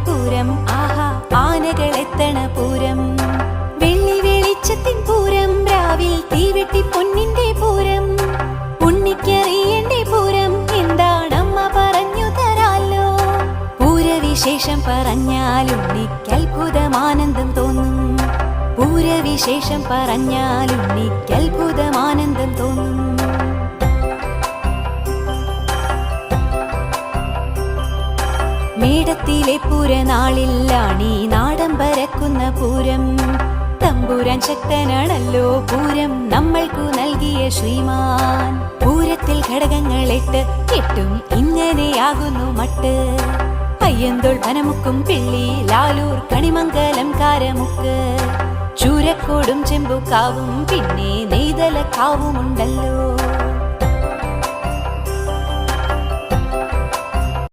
പൂരം ആഹാ ആനകളെത്തണ പൂരം വെള്ളി വെളിച്ചത്തിൻ പൂരം രാവിൽ തീവെട്ടി പൊന്നിന്റെ പൂരം ഉണ്ണിക്കറിയന്റെ പൂരം എന്താണമ്മ പറഞ്ഞു തരാലോ പൂരവിശേഷം പറഞ്ഞാൽ ഉണ്ണിക്ക് അത്ഭുതമാനന്ദം തോന്നും പൂരവിശേഷം പറഞ്ഞാൽ ഉണ്ണിക്ക് അത്ഭുതമാനന്ദം തോന്നും മേടത്തിലെ പൂരനാളിലാണീ നാടൻ പരക്കുന്ന പൂരം തമ്പുരാൻ ശക്തനാണല്ലോ പൂരം നമ്മൾക്കു നൽകിയ ശ്രീമാൻ പൂരത്തിൽ ഘടകങ്ങളെട്ട് എട്ടും ഇങ്ങനെയാകുന്നു മട്ട് അയ്യന്തോൾ പനമുക്കും പിള്ളി ലാലൂർ കണിമംഗലം കാരമുക്ക് ചൂരക്കോടും ചെമ്പുക്കാവും പിന്നെ നെയ്തലക്കാവുമുണ്ടല്ലോ